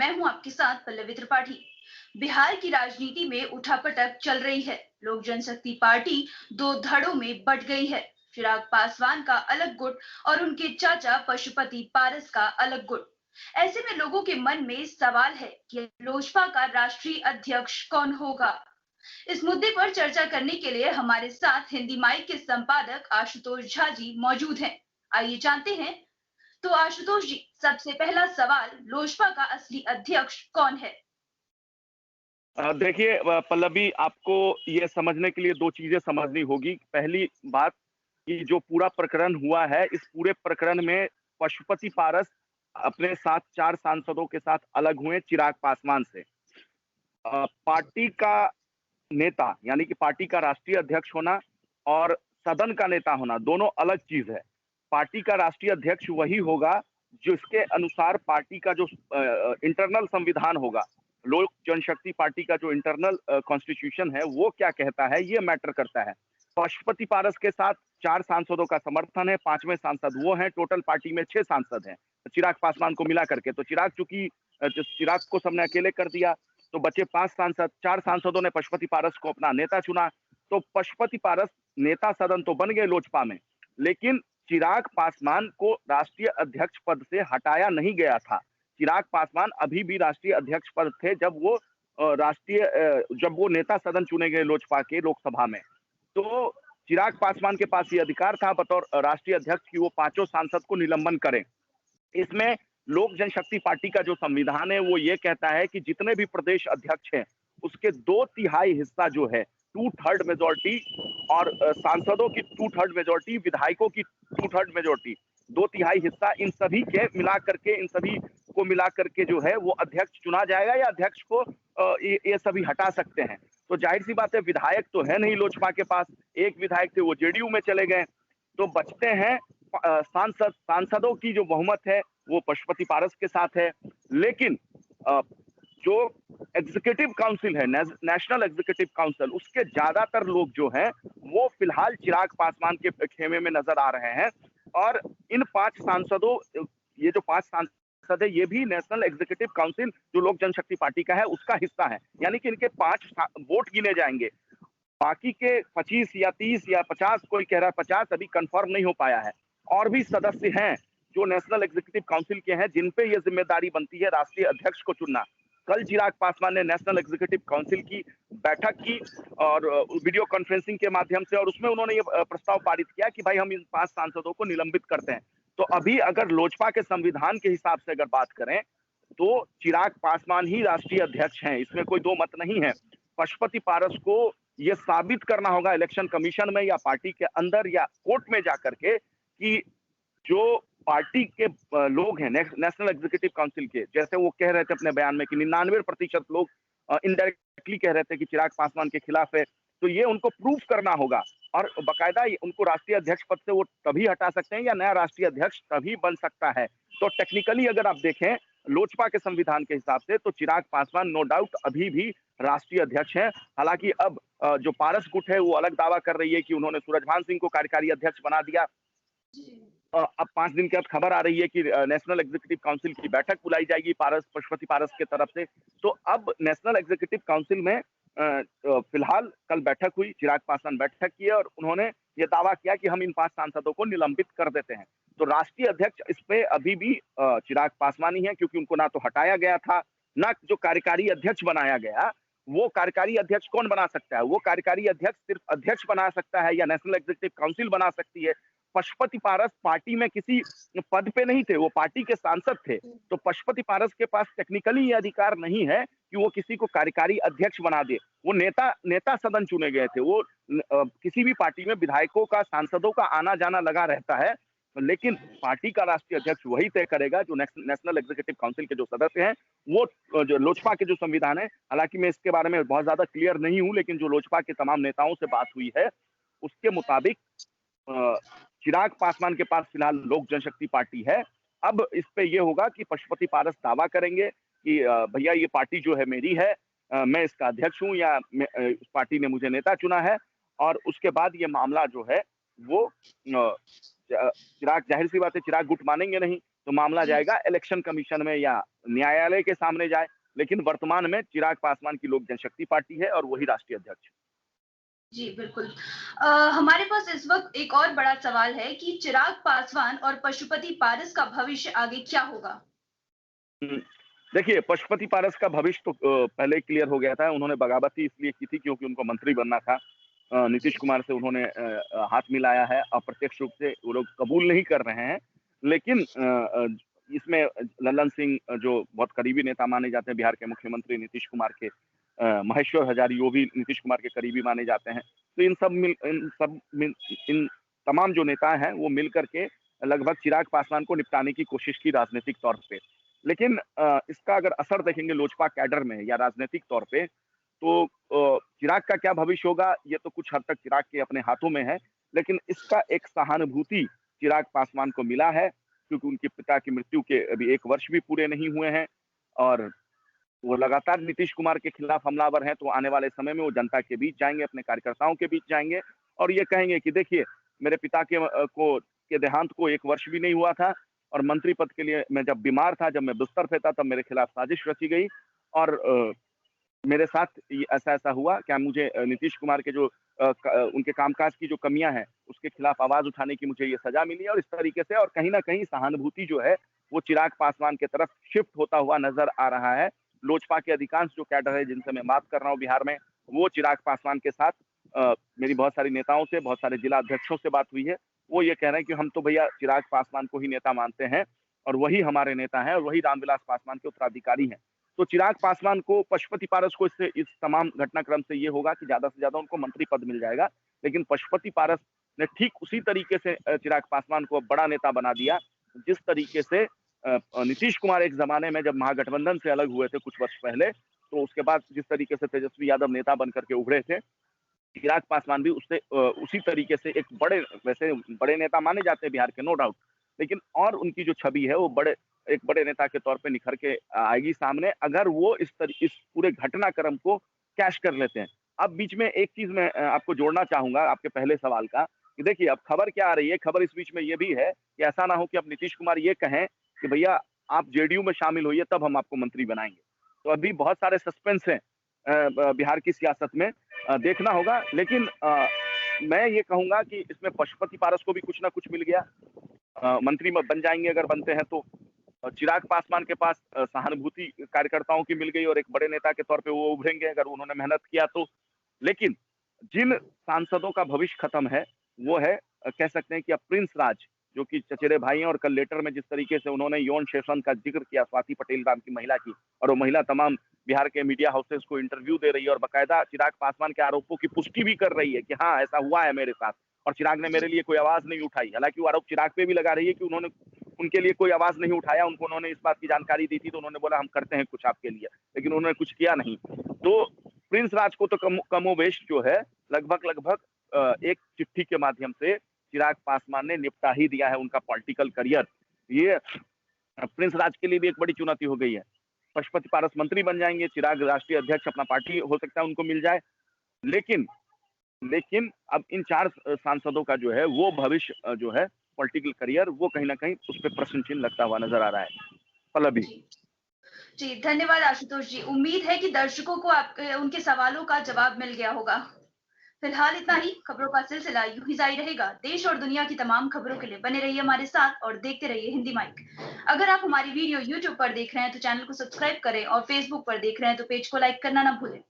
मैं हूं आपके साथ पल्लवी त्रिपाठी। बिहार की राजनीति में उठापटक चल रही है। लोक जनशक्ति पार्टी दो धड़ों में बंट गई है। चिराग पासवान का अलग गुट और उनके चाचा पशुपति पारस का अलग गुट। ऐसे में लोगों के मन में सवाल है कि लोजपा का राष्ट्रीय अध्यक्ष कौन होगा। इस मुद्दे पर चर्चा करने के लिए हमारे साथ हिंदी माइक के संपादक आशुतोष झा जी मौजूद हैं। आइए जानते हैं। तो आशुतोष जी, सबसे पहला सवाल, लोजपा का असली अध्यक्ष कौन है? देखिए पल्लवी, आपको ये समझने के लिए दो चीजें समझनी होगी। पहली बात कि जो पूरा प्रकरण हुआ है, इस पूरे प्रकरण में पशुपति पारस अपने साथ 4 सांसदों के साथ अलग हुए चिराग पासवान से। पार्टी का नेता यानी कि पार्टी का राष्ट्रीय अध्यक्ष होना और सदन का नेता होना दोनों अलग चीज है। पार्टी का राष्ट्रीय अध्यक्ष वही होगा जिसके अनुसार पार्टी का जो इंटरनल संविधान होगा, लोक जनशक्ति पार्टी का जो इंटरनल कॉन्स्टिट्यूशन है वो क्या कहता है, ये मैटर करता है। पशुपति पारस के साथ 4 सांसदों का समर्थन है, 5वें सांसद वो हैं। टोटल पार्टी में 6 सांसद हैं चिराग पासवान को मिला करके। तो चिराग को सबने अकेले कर दिया, तो बचे 5 सांसद। 4 सांसदों ने पशुपति पारस को अपना नेता चुना। तो पशुपति पारस नेता सदन तो बन गए लोजपा में, लेकिन चिराग पासवान को राष्ट्रीय अध्यक्ष पद से हटाया नहीं गया था। चिराग पासवान अभी भी राष्ट्रीय अध्यक्ष पद थे जब वो नेता सदन चुने गए लोजपा के लोकसभा में। तो चिराग पासवान के पास ये अधिकार था बतौर राष्ट्रीय अध्यक्ष कि वो 5 सांसद को निलंबन करें। इसमें लोक जनशक्ति पार्टी का जो संविधान है वो ये कहता है कि जितने भी प्रदेश अध्यक्ष हैं उसके 2/3 हिस्सा जो है, 2/3 मेजोरिटी, और सांसदों की 2/3 मेजोरिटी, विधायकों की 2/3 मेजोरिटी, 2/3 हिस्सा, इन सभी को मिला करके जो है वो अध्यक्ष चुना जाएगा या अध्यक्ष को ये सभी हटा सकते हैं। तो जाहिर सी बात है, विधायक तो है नहीं लोजपा के पास। एक विधायक थे, वो जेडीयू में चले गए। तो बचते हैं सांसदों की जो बहुमत है वो पशुपति पारस के साथ है। लेकिन जो एग्जीक्यूटिव काउंसिल है, नेशनल एग्जीक्यूटिव काउंसिल, उसके ज्यादातर लोग जो हैं वो फिलहाल चिराग पासवान के खेमे में नजर आ रहे हैं। और इन 5 सांसदों ये जो 5 सांसद है ये भी नेशनल एग्जीक्यूटिव काउंसिल जो लोक जनशक्ति पार्टी का है उसका हिस्सा है, यानी कि इनके 5 वोट गिने जाएंगे। बाकी के 25 या 30 या 50, कोई कह रहा है 50, अभी कंफर्म नहीं हो पाया है। और भी सदस्य हैं जो नेशनल एग्जीक्यूटिव काउंसिल के हैं जिन पे ये जिम्मेदारी बनती है राष्ट्रीय अध्यक्ष को चुनना। कल चिराग पासवान ने नेशनल एग्जीक्यूटिव काउंसिल की बैठक की और वीडियो कॉन्फ्रेंसिंग के माध्यम से, और उसमें उन्होंने ये प्रस्ताव पारित किया कि भाई हम इन 5 सांसदों को निलंबित करते हैं। तो अभी अगर लोजपा के संविधान के हिसाब से अगर बात करें तो चिराग पासवान ही राष्ट्रीय अध्यक्ष हैं, इसमें कोई दो मत नहीं है। पशुपति पारस को यह साबित करना होगा इलेक्शन कमीशन में या पार्टी के अंदर या कोर्ट में जाकर के कि जो पार्टी के लोग हैं नेशनल एग्जीक्यूटिव काउंसिल के, जैसे वो कह रहे थे अपने बयान में कि 99% लोग इनडायरेक्टली कह रहे थे कि चिराग पासवान के खिलाफ है, तो ये उनको प्रूफ करना होगा। और बकायदा उनको राष्ट्रीय अध्यक्ष पद से वो तभी हटा सकते हैं या नया राष्ट्रीय अध्यक्ष तभी बन सकता है। तो टेक्निकली अगर आप देखें लोजपा के संविधान के हिसाब से तो चिराग पासवान नो डाउट अभी भी राष्ट्रीय अध्यक्ष हैं। हालांकि अब जो पारस गुट है वो अलग दावा कर रही है कि उन्होंने सूरजभान सिंह को कार्यकारी अध्यक्ष बना दिया। अब 5 दिन के बाद खबर आ रही है कि नेशनल एग्जीक्यूटिव काउंसिल की बैठक बुलाई जाएगी पशुपति पारस के तरफ से। तो अब नेशनल एग्जीक्यूटिव काउंसिल में फिलहाल कल बैठक हुई, चिराग पासवान बैठक की और उन्होंने ये दावा किया कि हम इन 5 सांसदों को निलंबित कर देते हैं। तो राष्ट्रीय अध्यक्ष इस पे अभी भी चिराग पासवान ही है, क्योंकि उनको ना तो हटाया गया था, ना जो कार्यकारी अध्यक्ष बनाया गया। वो कार्यकारी अध्यक्ष कौन बना सकता है? वो कार्यकारी अध्यक्ष सिर्फ अध्यक्ष बना सकता है या नेशनल एग्जीक्यूटिव काउंसिल बना सकती है। पशुपति पारस पार्टी में किसी पद पे नहीं थे, वो पार्टी के सांसद थे। तो पशुपति पारस के पास टेक्निकली ये अधिकार नहीं है कि वो किसी को कार्यकारी अध्यक्ष बना दे। वो नेता सदन चुने गए थे। वो किसी भी पार्टी में विधायकों का, सांसदों का आना जाना लगा रहता है, लेकिन पार्टी का राष्ट्रीय अध्यक्ष वही तय करेगा जो नेशनल एग्जीक्यूटिव काउंसिल के जो सदस्य हैं। वो जो लोजपा के जो संविधान है, हालांकि मैं इसके बारे में बहुत ज्यादा क्लियर नहीं हूं, लेकिन जो लोजपा के तमाम नेताओं से बात हुई है उसके मुताबिक चिराग पासवान के पास फिलहाल लोक जनशक्ति पार्टी है। अब इस पे ये होगा कि पशुपति पारस दावा करेंगे कि भैया ये पार्टी जो है मेरी है, मैं इसका अध्यक्ष हूं या इस पार्टी ने मुझे नेता चुना है। और उसके बाद ये मामला जो है वो चिराग, जाहिर सी बात है चिराग गुट मानेंगे नहीं, तो मामला जी जाएगा इलेक्शन कमीशन में या न्यायालय के सामने जाए। लेकिन वर्तमान में चिराग पासवान की लोक जनशक्ति पार्टी है और वही राष्ट्रीय अध्यक्ष है। जी, बिल्कुल। हमारे पास इस वक़्त एक और बड़ा सवाल है कि चिराग पासवान और पशुपति पारस का भविष्य आगे क्या होगा? हम्म, देखिए, पशुपति पारस का भविष्य तो पहले ही क्लियर हो गया था। उन्होंने बगावत ही इसलिए की थी क्योंकि उनको मंत्री बनना था। नीतीश जी, कुमार से उन्होंने हाथ मिलाया है। अप्रत्यक्ष रूप से वो लोग कबूल नहीं कर रहे हैं। लेकिन इसमें लल्लन सिंह जो बहुत करीबी नेता माने जाते हैं बिहार के मुख्यमंत्री नीतीश कुमार के, महेश्वर हजारी वो भी नीतीश कुमार के करीबी माने जाते हैं। तो इन तमाम जो नेता हैं वो मिल करके लगभग चिराग पासवान को निपटाने की कोशिश की राजनीतिक तौर पे। लेकिन इसका अगर असर देखेंगे लोजपा कैडर में या राजनीतिक तौर पे, तो चिराग का क्या भविष्य होगा ये तो कुछ हद तक चिराग के अपने हाथों में है। लेकिन इसका एक सहानुभूति चिराग पासवान को मिला है क्योंकि उनके पिता की मृत्यु के अभी 1 वर्ष भी पूरे नहीं हुए हैं और वो लगातार नीतीश कुमार के खिलाफ हमलावर हैं। तो आने वाले समय में वो जनता के बीच जाएंगे, अपने कार्यकर्ताओं के बीच जाएंगे और ये कहेंगे कि देखिए, मेरे पिता के देहांत को 1 वर्ष भी नहीं हुआ था और मंत्री पद के लिए मैं जब बीमार था, जब मैं बिस्तर पे था, तब मेरे खिलाफ साजिश रची गई और मेरे साथ ऐसा-ऐसा हुआ। क्या मुझे नीतीश कुमार के जो उनके कामकाज की जो कमियां हैं उसके खिलाफ आवाज उठाने की मुझे ये सजा मिली है और इस तरीके से और कहीं ना कहीं सहानुभूति जो है वो चिराग पासवान की तरफ शिफ्ट होता हुआ नजर आ रहा है। लोजपा के अधिकांश जो कैडर है जिनसे मैं बात कर रहा हूँ बिहार में, वो चिराग पासवान के साथ मेरी बहुत सारी नेताओं से, बहुत सारे जिला अध्यक्षों से बात हुई है। वो ये कह रहे हैं कि हम तो भैया चिराग पासवान को ही नेता मानते हैं और वही हमारे नेता हैं और वही रामविलास पासवान के उत्तराधिकारी हैं। तो चिराग पासवान को, पशुपति पारस को इस तमाम घटनाक्रम से ये होगा कि ज्यादा से ज्यादा उनको मंत्री पद मिल जाएगा। लेकिन पशुपति पारस ने ठीक उसी तरीके से चिराग पासवान को बड़ा नेता बना दिया जिस तरीके से नीतीश कुमार एक जमाने में जब महागठबंधन से अलग हुए थे कुछ वर्ष पहले, तो उसके बाद जिस तरीके से तेजस्वी यादव नेता बनकर के उभरे थे, चिराग पासवान भी उससे उसी तरीके से एक वैसे बड़े नेता माने जाते हैं बिहार के, नो डाउट। लेकिन और उनकी जो छवि है वो एक बड़े नेता के तौर पे निखर के आएगी सामने अगर वो इस पूरे घटनाक्रम को कैश कर लेते हैं। अब बीच में एक चीज मैं आपको जोड़ना चाहूंगा आपके पहले सवाल का कि देखिए अब खबर क्या आ रही है। खबर इस बीच में ये भी है कि ऐसा ना हो कि अब नीतीश कुमार ये कहें कि भैया आप जेडीयू में शामिल होइए तब हम आपको मंत्री बनाएंगे। तो अभी बहुत सारे सस्पेंस हैं बिहार की सियासत में, देखना होगा। लेकिन मैं ये कहूंगा कि इसमें पशुपति पारस को भी कुछ ना कुछ मिल गया, मंत्री में बन जाएंगे अगर बनते हैं तो। चिराग पासवान के पास सहानुभूति कार्यकर्ताओं की मिल गई और एक बड़े नेता के तौर पे वो उभरेंगे अगर उन्होंने मेहनत किया तो। लेकिन जिन सांसदों का भविष्य खत्म है वो है कह सकते हैं कि अब प्रिंस राज, जो कि चचेरे भाई हैं और कल लेटर में जिस तरीके से उन्होंने यौन शोषण का जिक्र किया स्वाति पटेल नाम की महिला की, और वो महिला तमाम बिहार के मीडिया हाउसेस को इंटरव्यू दे रही है और बाकायदा चिराग पासवान के आरोपों की पुष्टि भी कर रही है कि हाँ ऐसा हुआ है मेरे साथ और चिराग ने मेरे लिए कोई आवाज नहीं उठाई। हालांकि वो आरोप चिराग पे भी लगा रही है कि उन्होंने उनके लिए कोई आवाज नहीं उठाया, उन्होंने इस बात की जानकारी दी थी तो उन्होंने बोला हम करते हैं कुछ आपके लिए, लेकिन उन्होंने कुछ किया नहीं। तो प्रिंस राज को तो कमोवेश जो है लगभग एक चिट्ठी के माध्यम से चिराग पासवान ने निपटा ही दिया है उनका पॉलिटिकल करियर। ये प्रिंस राज के लिए भी एक बड़ी चुनौती हो गई है। पशुपति पारस मंत्री बन जाएंगे, चिराग राष्ट्रीय अध्यक्ष, अपना पार्टी हो सकता है उनको मिल जाए। लेकिन लेकिन अब इन 4 सांसदों का जो है वो भविष्य जो है पॉलिटिकल करियर वो कहीं ना कहीं उस पर प्रश्न चिन्ह लगता हुआ नजर आ रहा है। पल्लवी। जी। जी, धन्यवाद आशुतोष जी। उम्मीद है कि दर्शकों को आपके उनके सवालों का जवाब मिल गया होगा। फिलहाल इतना ही। खबरों का सिलसिला यूं ही जारी रहेगा। देश और दुनिया की तमाम खबरों के लिए बने रहिए हमारे साथ और देखते रहिए हिंदी माइक। अगर आप हमारी वीडियो यूट्यूब पर देख रहे हैं तो चैनल को सब्सक्राइब करें और फेसबुक पर देख रहे हैं तो पेज को लाइक करना ना भूलें।